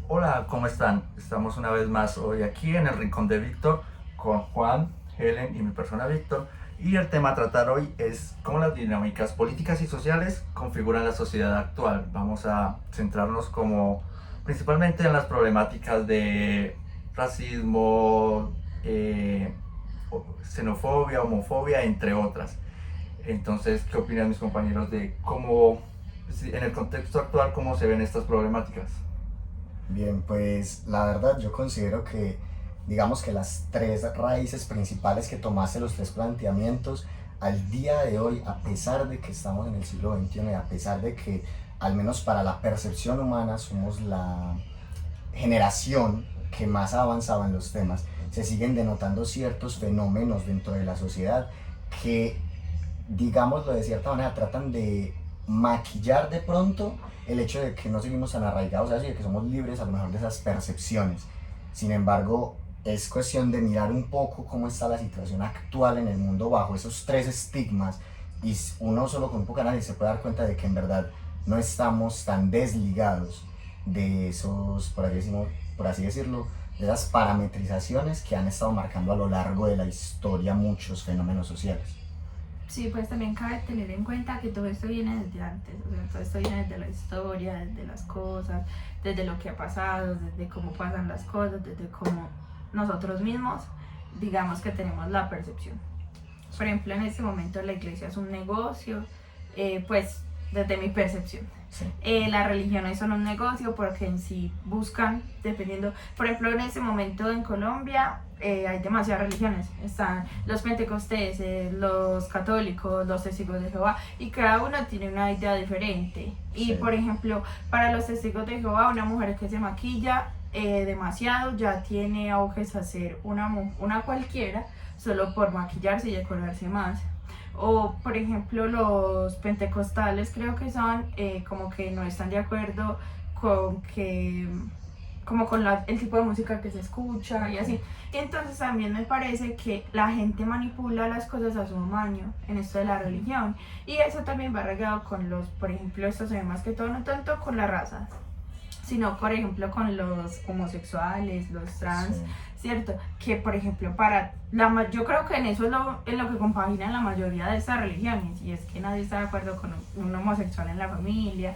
Hola, ¿cómo están? Estamos una vez más hoy aquí en el Rincón de Víctor con Juan, Helen y mi persona Víctor. Y el tema a tratar hoy es cómo las dinámicas políticas y sociales configuran la sociedad actual. Vamos a centrarnos como principalmente en las problemáticas de racismo, xenofobia, homofobia, entre otras. Entonces, ¿qué opinan mis compañeros de cómo, en el contexto actual, cómo se ven estas problemáticas? Bien, pues la verdad yo considero que, digamos que las tres raíces principales que tomaste los tres planteamientos, al día de hoy, a pesar de que estamos en el siglo XXI y a pesar de que, al menos para la percepción humana, somos la generación que más ha avanzado en los temas, se siguen denotando ciertos fenómenos dentro de la sociedad que, digámoslo de cierta manera, tratan de maquillar de pronto el hecho de que no seguimos tan arraigados a eso y de que somos libres a lo mejor de esas percepciones. Sin embargo, es cuestión de mirar un poco cómo está la situación actual en el mundo bajo esos tres estigmas y uno solo con un poco de análisis se puede dar cuenta de que en verdad no estamos tan desligados de esos, por así decirlo, de esas parametrizaciones que han estado marcando a lo largo de la historia muchos fenómenos sociales. Sí, pues también cabe tener en cuenta que todo esto viene desde antes, o sea, todo esto viene desde la historia, desde las cosas, desde lo que ha pasado, desde cómo pasan las cosas, desde cómo nosotros mismos, digamos que tenemos la percepción. Por ejemplo, en este momento la iglesia es un negocio, pues desde mi percepción. Sí. Las religiones son un negocio porque en sí buscan, dependiendo, por ejemplo, en este momento en Colombia hay demasiadas religiones, están los pentecostés, los católicos, los testigos de Jehová, y cada uno tiene una idea diferente. Y Sí. por ejemplo, para los testigos de Jehová, una mujer que se maquilla demasiado ya tiene auges a ser una cualquiera, solo por maquillarse y decorarse más. O por ejemplo los pentecostales creo que son como que no están de acuerdo con que como con el tipo de música que se escucha y así. Y entonces también me parece que la gente manipula las cosas a su amaño en esto de la religión. Y eso también va regado con los, por ejemplo, esto se ve más que todo no tanto con la raza, sino por ejemplo con los homosexuales, los trans, Sí. ¿cierto? Que por ejemplo yo creo que en eso es lo que compaginan la mayoría de estas religiones, y es que nadie está de acuerdo con un homosexual en la familia,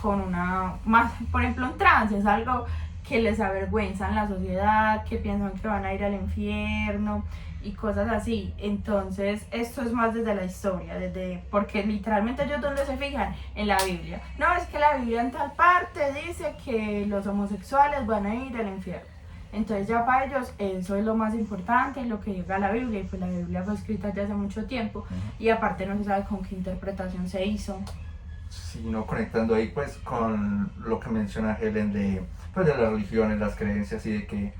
con una, más, por ejemplo un trans es algo que les avergüenza en la sociedad, que piensan que van a ir al infierno y cosas así. Entonces esto es más desde la historia, porque literalmente ellos donde se fijan en la Biblia. No, es que la Biblia en tal parte dice que los homosexuales van a ir al infierno. Entonces ya para ellos eso es lo más importante, lo que llega a la Biblia, y pues la Biblia fue escrita ya hace mucho tiempo y aparte no se sabe con qué interpretación se hizo. Sino conectando ahí pues con lo que menciona Helen de, pues, de las religiones, las creencias y de que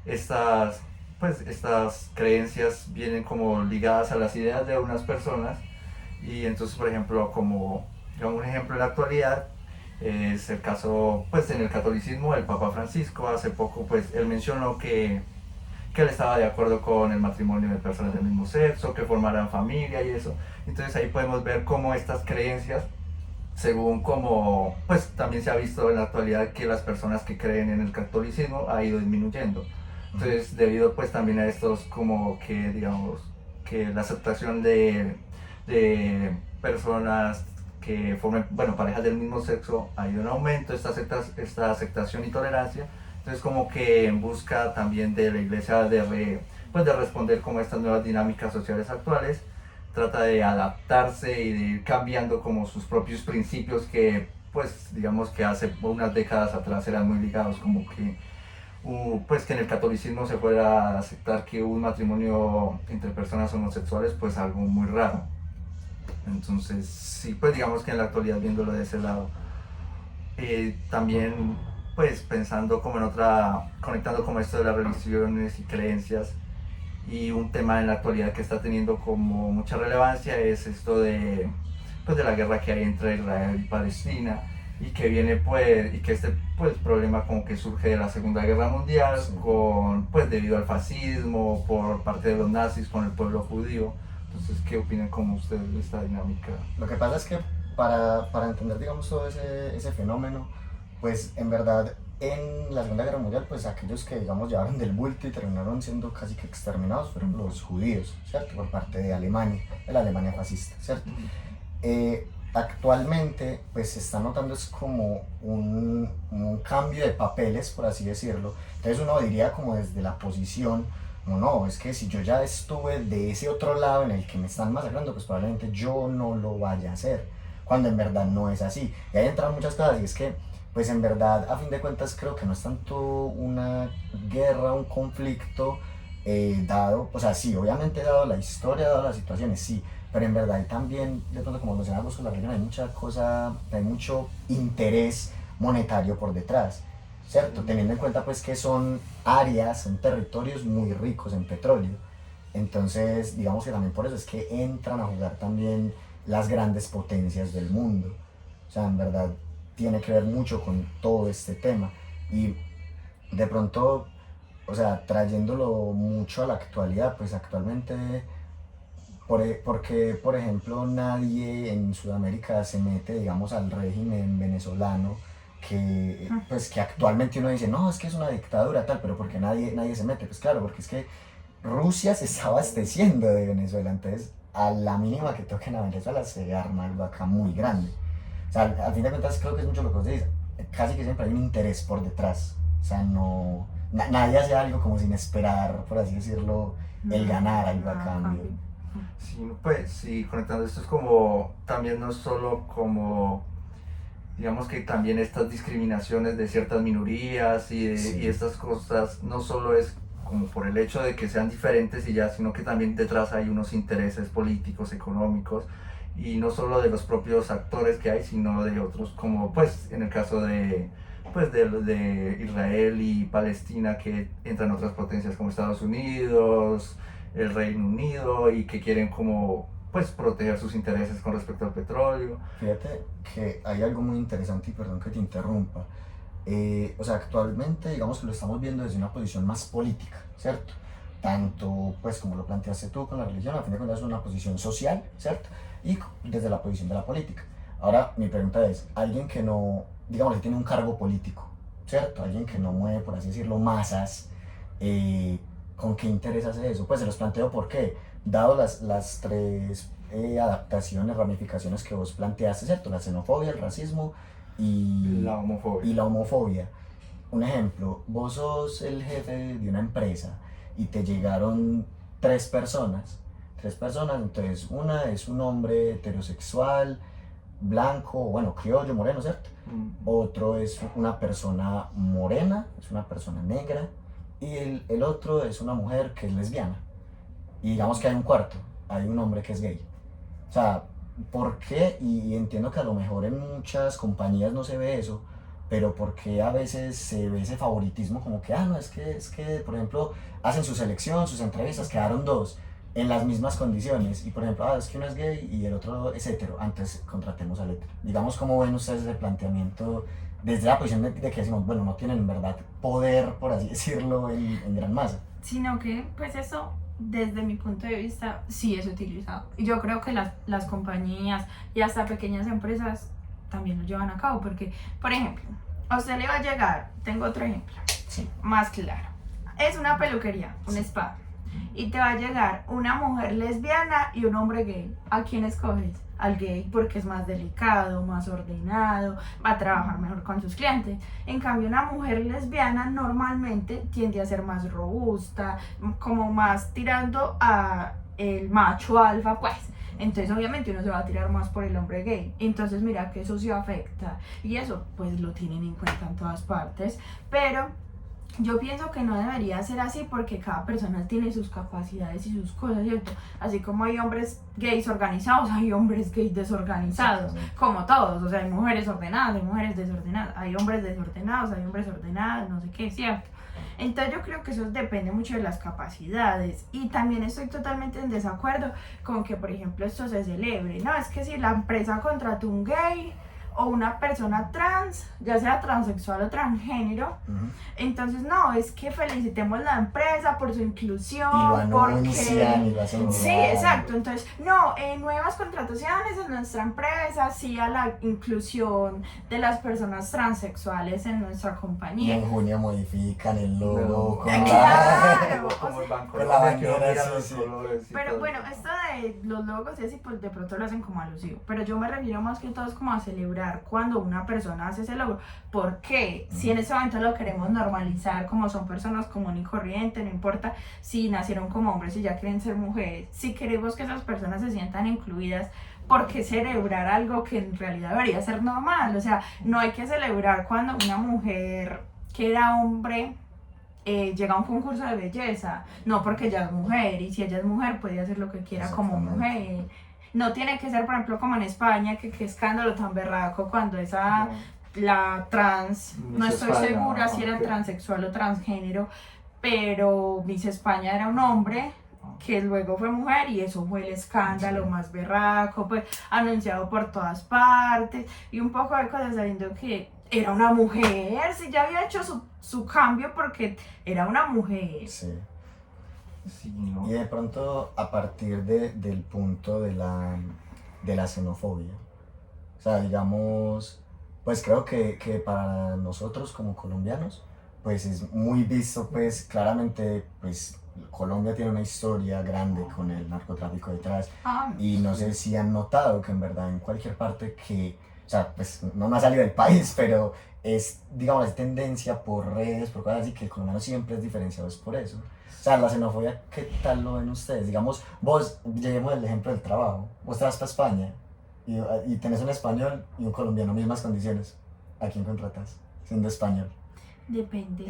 estas, pues, estas creencias vienen como ligadas a las ideas de unas personas. Y entonces, por ejemplo, como digamos, un ejemplo en la actualidad es el caso, pues en el catolicismo, el Papa Francisco hace poco, pues él mencionó que él estaba de acuerdo con el matrimonio de personas del mismo sexo, que formaran familia y eso. Entonces ahí podemos ver cómo estas creencias, según como pues también se ha visto en la actualidad que las personas que creen en el catolicismo ha ido disminuyendo. Entonces debido pues también a estos como que digamos que la aceptación de personas que formen, bueno, parejas del mismo sexo ha ido en aumento, esta aceptación y tolerancia. Entonces como que en busca también de la iglesia pues de responder como a estas nuevas dinámicas sociales actuales, trata de adaptarse y de ir cambiando como sus propios principios que pues digamos que hace unas décadas atrás eran muy ligados como que pues que en el catolicismo se fuera a aceptar que un matrimonio entre personas homosexuales pues algo muy raro. Entonces sí, pues digamos que en la actualidad viéndolo de ese lado, también pues pensando como en otra, conectando como esto de las religiones y creencias, y un tema en la actualidad que está teniendo como mucha relevancia es esto de, pues, de la guerra que hay entre Israel y Palestina, y que viene pues, y que este pues problema como que surge de la Segunda Guerra Mundial, Sí. con pues debido al fascismo por parte de los nazis con el pueblo judío. Entonces, ¿qué opinan como ustedes de esta dinámica? Lo que pasa es que para entender, digamos, todo ese fenómeno, pues en verdad en la Segunda Guerra Mundial, pues aquellos que, digamos, llevaron del bulto y terminaron siendo casi que exterminados fueron los judíos, ¿cierto? Por parte de Alemania, de la Alemania fascista, ¿cierto? Actualmente, pues se está notando es como un cambio de papeles, por así decirlo. Entonces uno diría como desde la posición, no, es que si yo ya estuve de ese otro lado en el que me están masacrando, pues probablemente yo no lo vaya a hacer, cuando en verdad no es así. Y ahí entran muchas cosas, y es que, pues en verdad, a fin de cuentas, creo que no es tanto una guerra, un conflicto dado, o sea, sí, obviamente dado la historia, dado las situaciones, sí, pero en verdad también, de pronto, como mencionamos con la religión, hay mucha cosa, hay mucho interés monetario por detrás, ¿cierto? Teniendo en cuenta pues que son áreas, son territorios muy ricos en petróleo. Entonces, digamos que también por eso es que entran a jugar también las grandes potencias del mundo. O sea, en verdad tiene que ver mucho con todo este tema. Y de pronto, o sea, trayéndolo mucho a la actualidad, pues actualmente, porque por ejemplo nadie en Sudamérica se mete, digamos, al régimen venezolano, que, pues, que actualmente uno dice, no, es que es una dictadura tal, pero porque nadie se mete. Pues claro, porque es que Rusia se está abasteciendo de Venezuela, entonces a la mínima que toquen a Venezuela se arma algo acá muy grande. O sea, al fin de cuentas creo que es mucho lo que usted dice, casi que siempre hay un interés por detrás. O sea, no, nadie hace algo como sin esperar, por así decirlo, el ganar algo a cambio. Sí, pues sí, conectando esto es como, también no es solo como, digamos que también estas discriminaciones de ciertas minorías Sí. y estas cosas, no solo es como por el hecho de que sean diferentes y ya, sino que también detrás hay unos intereses políticos, económicos, y no solo de los propios actores que hay, sino de otros, como pues en el caso de, pues de Israel y Palestina, que entran otras potencias como Estados Unidos, el Reino Unido, y que quieren como pues proteger sus intereses con respecto al petróleo. Fíjate que hay algo muy interesante y perdón que te interrumpa. O sea, actualmente digamos que lo estamos viendo desde una posición más política, ¿cierto? Tanto pues como lo planteaste tú con la religión, al fin de cuentas es una posición social, ¿cierto? Y desde la posición de la política. Ahora mi pregunta es, alguien que no, digamos que tiene un cargo político, ¿cierto? Alguien que no mueve, por así decirlo, masas, eh, ¿con qué interés hace eso? Pues se los planteo por qué, dado las tres adaptaciones, ramificaciones que vos planteaste, ¿cierto? La xenofobia, el racismo y, La homofobia. y la homofobia. Un ejemplo, vos sos el jefe de una empresa y te llegaron tres personas, entonces una es un hombre heterosexual, blanco, bueno, criollo, moreno, ¿cierto? Otro es una persona morena, es una persona negra, y el otro es una mujer que es lesbiana. Y digamos que hay un cuarto, hay un hombre que es gay. O sea, ¿por qué? Y entiendo que a lo mejor en muchas compañías no se ve eso, pero ¿por qué a veces se ve ese favoritismo como que, no, es que, por ejemplo, hacen su selección, sus entrevistas, quedaron dos en las mismas condiciones, y por ejemplo, es que uno es gay y el otro es hetero, antes contratemos al hetero. Digamos, ¿cómo ven ustedes ese planteamiento desde la posición de que decimos, bueno, no tienen en verdad poder, por así decirlo, en gran masa? Sino que, pues eso, desde mi punto de vista, sí es utilizado. Y yo creo que las compañías y hasta pequeñas empresas también lo llevan a cabo, porque, por ejemplo, a usted le va a llegar, tengo otro ejemplo, Sí. más claro. Es una peluquería, un spa, y te va a llegar una mujer lesbiana y un hombre gay. ¿A quién escoges? Al gay, porque es más delicado, más ordenado, va a trabajar mejor con sus clientes. En cambio, una mujer lesbiana normalmente tiende a ser más robusta, como más tirando a el macho alfa, pues. Entonces obviamente uno se va a tirar más por el hombre gay. Entonces mira que eso sí afecta. Y eso pues lo tienen en cuenta en todas partes. Pero yo pienso que no debería ser así, porque cada persona tiene sus capacidades y sus cosas, ¿cierto? Así como hay hombres gays organizados, hay hombres gays desorganizados, como todos. O sea, hay mujeres ordenadas, hay mujeres desordenadas, hay hombres desordenados, hay hombres ordenados, no sé qué, ¿cierto? Entonces yo creo que eso depende mucho de las capacidades, y también estoy totalmente en desacuerdo con que, por ejemplo, esto se celebre. No, es que si la empresa contrató un gay o una persona trans, trans, ya sea transexual o transgénero, entonces no, es que felicitemos la empresa por su inclusión, Y lo porque... anuncian y lo hacen Sí, viral. exacto, entonces, no, nuevas contrataciones en nuestra empresa, sí a la inclusión de las personas transexuales en nuestra Y compañía. en junio modifican el logo con Claro. Como el banco, con la ¿no? bandera, Que mira sí, los sí. colores y Pero todo. bueno, esto de los logos y así, pues de pronto lo hacen como alusivo. Pero yo me refiero más que todo es como a celebrar cuando una persona hace ese logro. ¿Por qué? Si en ese momento lo queremos normalizar como son personas común y corriente, no importa si nacieron como hombres y ya quieren ser mujeres. Si queremos que esas personas se sientan incluidas, ¿por qué celebrar algo que en realidad debería ser normal? O sea, no hay que celebrar cuando una mujer que era hombre llega a un concurso de belleza, no porque ella es mujer, y si ella es mujer puede hacer lo que quiera como mujer. No tiene que ser, por ejemplo, como en España, que qué escándalo tan berraco cuando esa, la trans, no Miss estoy España, segura si era ok. transexual o transgénero, pero Miss España era un hombre que luego fue mujer y eso fue el escándalo más berraco, pues anunciado por todas partes y un poco de cosas sabiendo que era una mujer, si ya había hecho su cambio porque era una mujer. Sí. Sí, ¿no? Y de pronto a partir del punto de la xenofobia, o sea, digamos, pues creo que para nosotros como colombianos, pues es muy visto, pues claramente, pues Colombia tiene una historia grande con el narcotráfico detrás y no sé si han notado que en verdad en cualquier parte que, o sea, pues no me ha salido del país, pero es, digamos, es tendencia por redes, por cosas así, que el colombiano siempre es diferenciado es por eso. O sea, la xenofobia, ¿qué tal lo ven ustedes? Digamos, vos, lleguemos el ejemplo del trabajo, vos te vas para España y tenés un español y un colombiano, mismas condiciones. ¿A quién contratas? Siendo español. Depende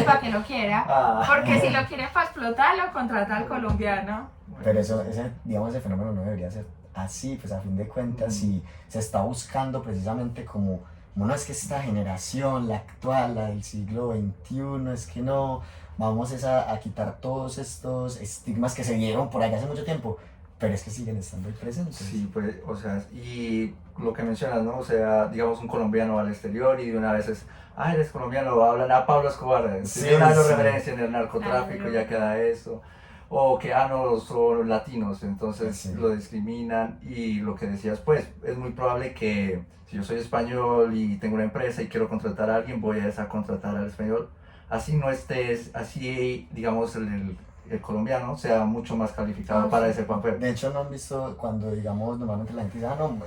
para que lo quiera, porque si lo quiere para explotarlo, contrata al colombiano. Pero eso, digamos, ese fenómeno no debería ser así, pues a fin de cuentas, si se está buscando precisamente como no es que esta generación, la actual, la del siglo XXI, es que no, vamos es a quitar todos estos estigmas que se dieron por allá hace mucho tiempo, pero es que siguen estando ahí presentes. Sí, pues, o sea, y lo que mencionas, ¿no? O sea, digamos un colombiano al exterior y de una vez es, eres colombiano, hablan a Pablo Escobar, Sí, de una vez lo sí. referencia en el narcotráfico, ya queda eso. O que, no, son latinos, entonces Sí. lo discriminan. Y lo que decías, pues, es muy probable que si yo soy español y tengo una empresa y quiero contratar a alguien, voy a contratar al español. Así no estés, así, digamos, el colombiano sea mucho más calificado para ese papel. De hecho, no han visto cuando, digamos, normalmente la gente dice, no,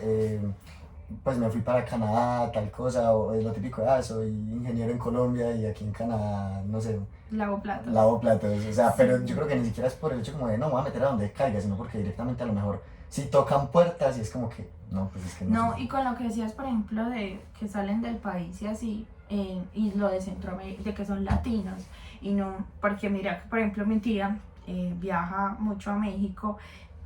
pues me fui para Canadá, tal cosa, o es lo típico, soy ingeniero en Colombia y aquí en Canadá, no sé, Lavo platos. lavo platos, o sea, pero yo creo que ni siquiera es por el hecho como de, no, me voy a meter a donde caiga, sino porque directamente a lo mejor, si tocan puertas y es como que, no, pues es que no. No, y con lo que decías, por ejemplo, de que salen del país y así, y lo de Centroamérica, de que son latinos, y no, porque mira, por ejemplo, mi tía viaja mucho a México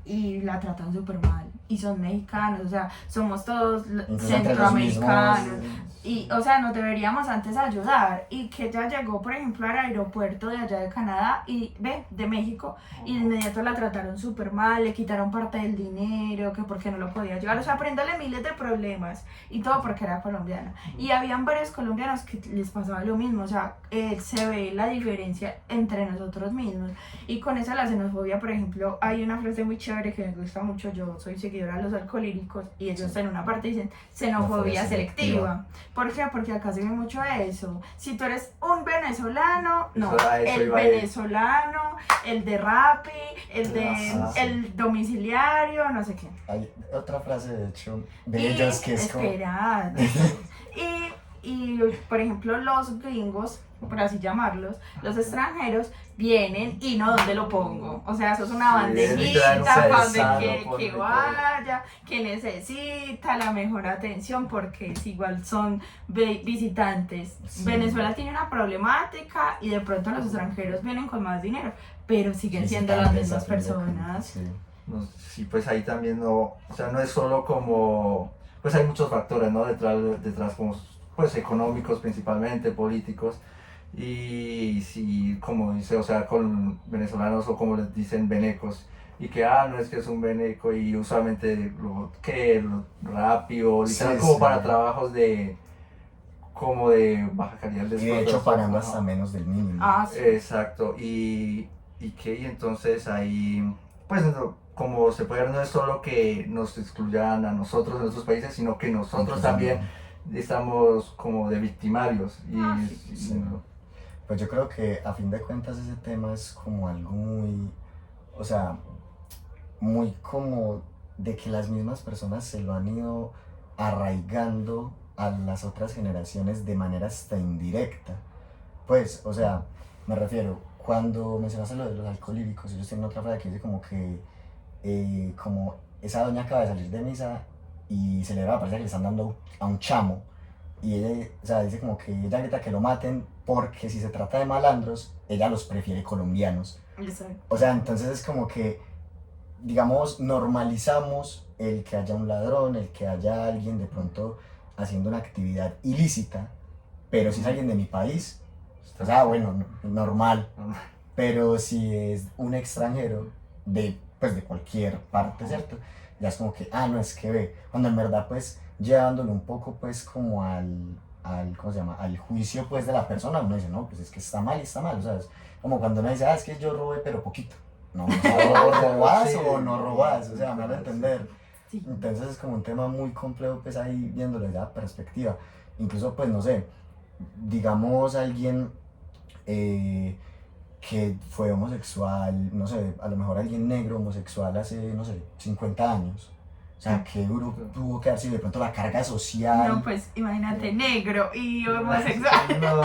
y la tratan súper mal, y son mexicanos, o sea, somos todos Incluso entre los centroamericanos. mismos, Y, o sea, nos deberíamos antes ayudar. Y que ella llegó, por ejemplo, al aeropuerto de allá de Canadá y de México, y de inmediato la trataron súper mal, le quitaron parte del dinero, que porque no lo podía llevar, o sea, aprenderle miles de problemas, y todo porque era colombiana. Y habían varios colombianos que les pasaba lo mismo, o sea, se ve la diferencia entre nosotros mismos. Y con eso la xenofobia, por ejemplo, hay una frase muy chévere que me gusta mucho, yo soy seguidora de los alcohólicos, y ellos en una parte dicen xenofobia selectiva. ¿Por qué? Porque acá se ve mucho eso. Si tú eres un venezolano, no, el venezolano, el de Rappi, el domiciliario, no sé qué. Hay otra frase, de hecho, de ellos que es como... Esperad. y, por ejemplo, los gringos, por así llamarlos, los extranjeros, vienen y no, ¿dónde lo pongo? O sea, eso es una bandejita para donde quiere que vaya, que necesita la mejor atención, porque es igual son visitantes. Sí. Venezuela tiene una problemática y de pronto los extranjeros vienen con más dinero, pero siguen siendo las mismas personas. Sí. Sí, pues ahí también no, o sea, no es solo como, pues hay muchos factores, ¿no? Detrás como, pues económicos principalmente, políticos. Y si, como dice, o sea, con venezolanos o como les dicen venecos, y que, no es que es un veneco, y usualmente lo rápido, literal, como para trabajos de como de baja calidad de Y de hecho explotación. pagando Ajá. hasta menos del mínimo. Ah, sí. Exacto, y entonces ahí, pues como se puede ver, no es solo que nos excluyan a nosotros en otros países, sino que nosotros Incluso también no. estamos como de victimarios. Ah, Sí. Pues yo creo que a fin de cuentas ese tema es como algo muy, o sea, muy como de que las mismas personas se lo han ido arraigando a las otras generaciones de manera hasta indirecta. Pues, o sea, me refiero, cuando mencionaste lo de los alcohólicos, ellos tienen otra frase que dice como que, como esa doña acaba de salir de misa y se le da la parece que le están dando a un chamo. Y ella, o sea, dice como que ella grita que lo maten porque si se trata de malandros, ella los prefiere colombianos. Exacto. O sea, entonces es como que, digamos, normalizamos el que haya un ladrón, el que haya alguien de pronto haciendo una actividad ilícita, pero si es alguien de mi país, o sea, bueno, normal. Pero si es un extranjero de, pues, de cualquier parte, ¿cierto? Ya es como que, no, es que ve, cuando en verdad, pues, llevándolo un poco, pues, como ¿cómo se llama? Al juicio, pues, de la persona, uno dice, no, pues, es que está mal y está mal, o sea, es como cuando uno dice, es que yo robé, pero poquito. No, o sea, o robás Sí, o no robás, o sea, me van a entender. Sí. Entonces es como un tema muy complejo, pues, ahí viéndolo desde la perspectiva. Incluso, pues, no sé, digamos, alguien que fue homosexual, no sé, a lo mejor alguien negro homosexual hace, no sé, 50 años. O sea, qué duro tuvo que haber sido de pronto la carga social. No, pues imagínate, negro y homosexual. No,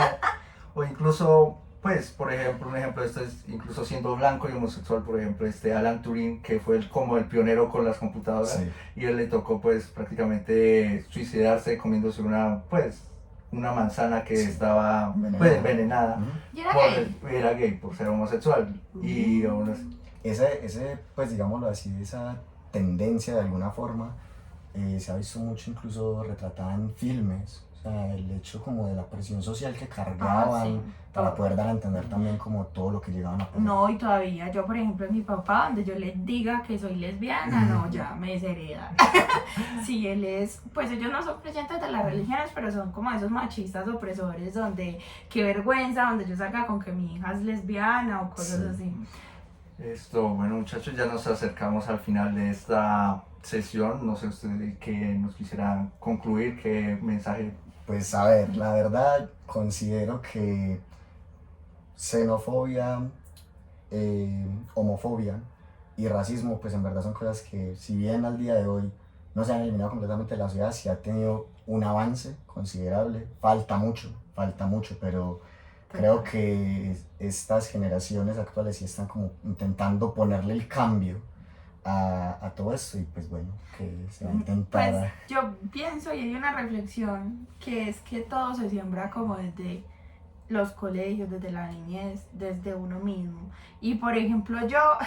o incluso, pues, por ejemplo, un ejemplo de esto es incluso siendo blanco y homosexual, por ejemplo, Alan Turing, que fue como el pionero con las computadoras, Sí. y él le tocó, pues, prácticamente suicidarse comiéndose una manzana que estaba, pues, envenenada. ¿Y era gay? Era gay por ser homosexual. Y aún así, Ese, pues digámoslo así, esa tendencia de alguna forma se ha visto mucho incluso retratada en filmes. O sea, el hecho como de la presión social que cargaban sí. para poder dar a entender también como todo lo que llegaban a poner. No, y todavía, yo por ejemplo, mi papá, donde yo le diga que soy lesbiana, no, ya me deshereda. Sí, él es, pues ellos no son creyentes de las religiones, pero son como esos machistas opresores donde, qué vergüenza, donde yo salga con que mi hija es lesbiana o cosas así. Bueno, muchachos, ya nos acercamos al final de esta sesión. No sé ustedes qué nos quisieran concluir, qué mensaje. Pues a ver, la verdad considero que xenofobia, homofobia y racismo, pues en verdad son cosas que, si bien al día de hoy no se han eliminado completamente de la sociedad, sí ha tenido un avance considerable. Falta mucho, pero creo que estas generaciones actuales sí están como intentando ponerle el cambio a todo esto, y pues bueno, que se va a intentar. Pues yo pienso y hay una reflexión que es que todo se siembra como desde los colegios, desde la niñez, desde uno mismo. Y por ejemplo yo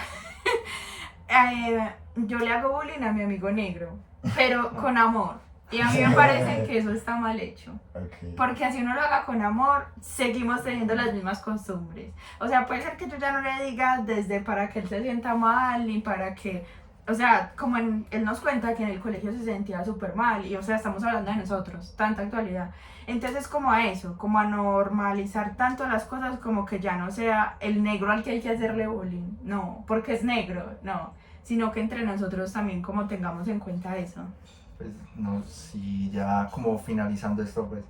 le hago bullying a mi amigo negro, pero con amor. Y a mí me parece que eso está mal hecho. Okay. Porque así uno lo haga con amor, seguimos teniendo las mismas costumbres. O sea, puede ser que tú ya no le digas desde para que él se sienta mal, ni para que... O sea, como él nos cuenta que en el colegio se sentía súper mal. Y o sea, estamos hablando de nosotros, tanta actualidad. Entonces como a eso, como a normalizar tanto las cosas, como que ya no sea el negro al que hay que hacerle bullying. No, porque es negro, no. Sino que entre nosotros también como tengamos en cuenta eso. Pues no, si ya como finalizando esto, pues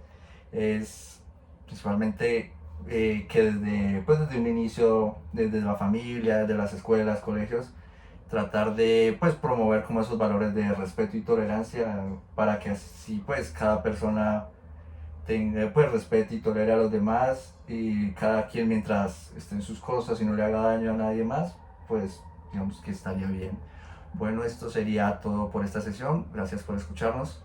es principalmente que desde un inicio, desde la familia, desde las escuelas, colegios, tratar de pues promover como esos valores de respeto y tolerancia para que así pues cada persona tenga pues respeto y tolere a los demás, y cada quien mientras esté en sus cosas y no le haga daño a nadie más, pues digamos que estaría bien. Bueno, esto sería todo por esta sesión. Gracias por escucharnos.